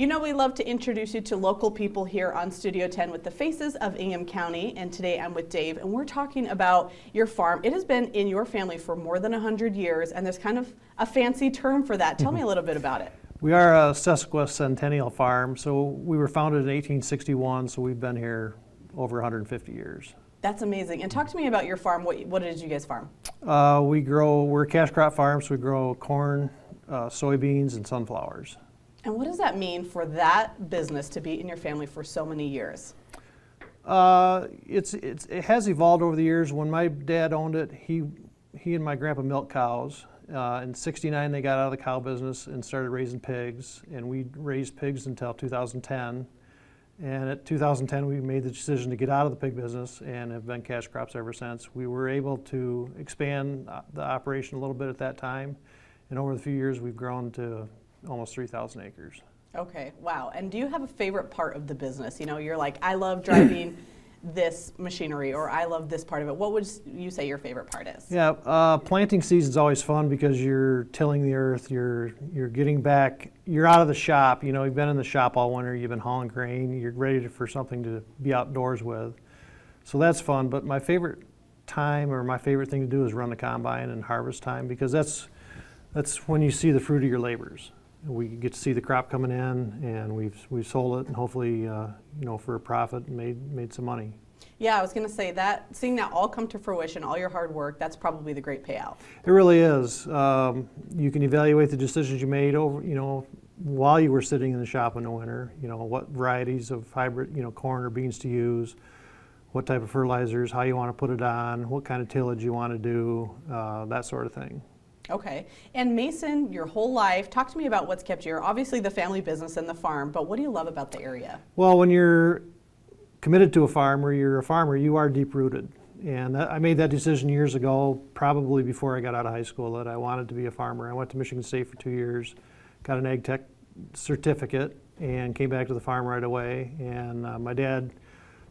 You know, we love to introduce you to local people here on Studio 10 with the Faces of Ingham County, and today I'm with Dave, and we're talking about your farm. It has been in your family for more than 100 years, and there's kind of a fancy term for that. Tell me a little bit about it. We are a sesquicentennial farm, so we were founded in 1861, so we've been here over 150 years. That's amazing. And talk to me about your farm. What did you guys farm? We're a cash crop farm, so we grow corn, soybeans, and sunflowers. And what does that mean for that business to be in your family for so many years? It has evolved over the years. When my dad owned it, he and my grandpa milked cows. In '69, they got out of the cow business and started raising pigs, and we raised pigs until 2010. And at 2010, we made the decision to get out of the pig business and have been cash crops ever since. We were able to expand the operation a little bit at that time, and over the few years, we've grown to almost 3,000 acres. Okay, wow. And do you have a favorite part of the business? You know, you're like, I love driving this machinery, or I love this part of it. What would you say your favorite part is? Yeah, planting season's always fun because you're tilling the earth, you're getting back, you're out of the shop. You know, you've been in the shop all winter, you've been hauling grain, you're ready for something to be outdoors with. So that's fun, but my favorite time or my favorite thing to do is run the combine and harvest time, because that's when you see the fruit of your labors. We get to see the crop coming in, and we've sold it, and hopefully, you know, for a profit, made some money. Yeah, I was going to say that, seeing that all come to fruition, all your hard work, that's probably the great payout. It really is. You can evaluate the decisions you made over, you know, while you were sitting in the shop in the winter. You know, what varieties of hybrid, you know, corn or beans to use, what type of fertilizers, how you want to put it on, what kind of tillage you want to do, that sort of thing. Okay. And Mason, your whole life, talk to me about what's kept you here. Obviously the family business and the farm, but what do you love about the area? Well, when you're committed to a farm, or you're a farmer, you are deep-rooted. And I made that decision years ago, probably before I got out of high school, that I wanted to be a farmer. I went to Michigan State for 2 years, got an ag tech certificate, and came back to the farm right away. And my dad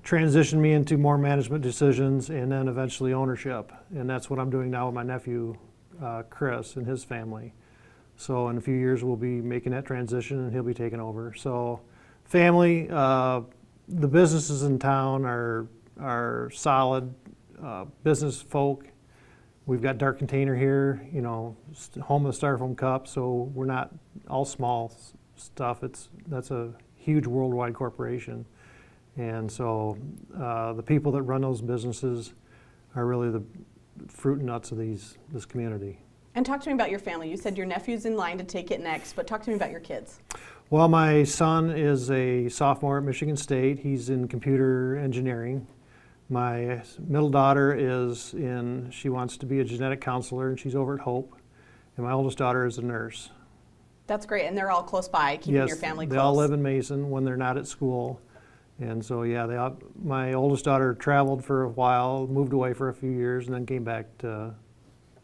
transitioned me into more management decisions and then eventually ownership. And that's what I'm doing now with my nephew, Chris, and his family. So in a few years we'll be making that transition and he'll be taking over. So family, the businesses in town are solid business folk. We've got Dark Container here, you know, home of the Styrofoam Cup, so we're not all small stuff. That's a huge worldwide corporation. And so the people that run those businesses are really the fruit and nuts of this community. And talk to me about your family. You said your nephew's in line to take it next, but talk to me about your kids. Well, my son is a sophomore at Michigan State. He's in computer engineering. My middle daughter she wants to be a genetic counselor, and she's over at Hope. And my oldest daughter is a nurse. That's great, and they're all close by, keeping your family close. They all live in Mason when they're not at school. And so, yeah, my oldest daughter traveled for a while, moved away for a few years, and then came back to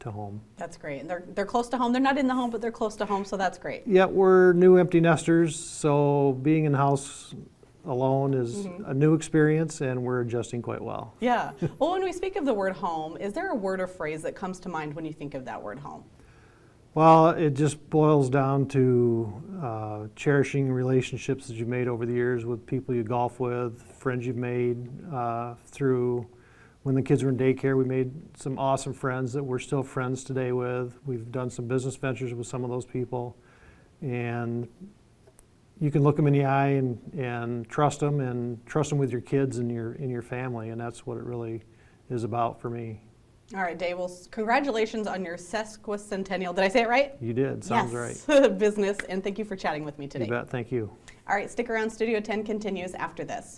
home. That's great. And they're close to home. They're not in the home, but they're close to home, so that's great. Yeah, we're new empty nesters, so being in the house alone is a new experience, and we're adjusting quite well. Yeah. Well, when we speak of the word home, is there a word or phrase that comes to mind when you think of that word home? Well, it just boils down to cherishing relationships that you've made over the years with people you golf with, friends you've made through when the kids were in daycare. We made some awesome friends that we're still friends today with. We've done some business ventures with some of those people. And you can look them in the eye and trust them with your kids and your family. And that's what it really is about for me. All right, Dave, well, congratulations on your sesquicentennial. Did I say it right? You did. Sounds yes. Right. Business, and thank you for chatting with me today. You bet. Thank you. All right, stick around. Studio 10 continues after this.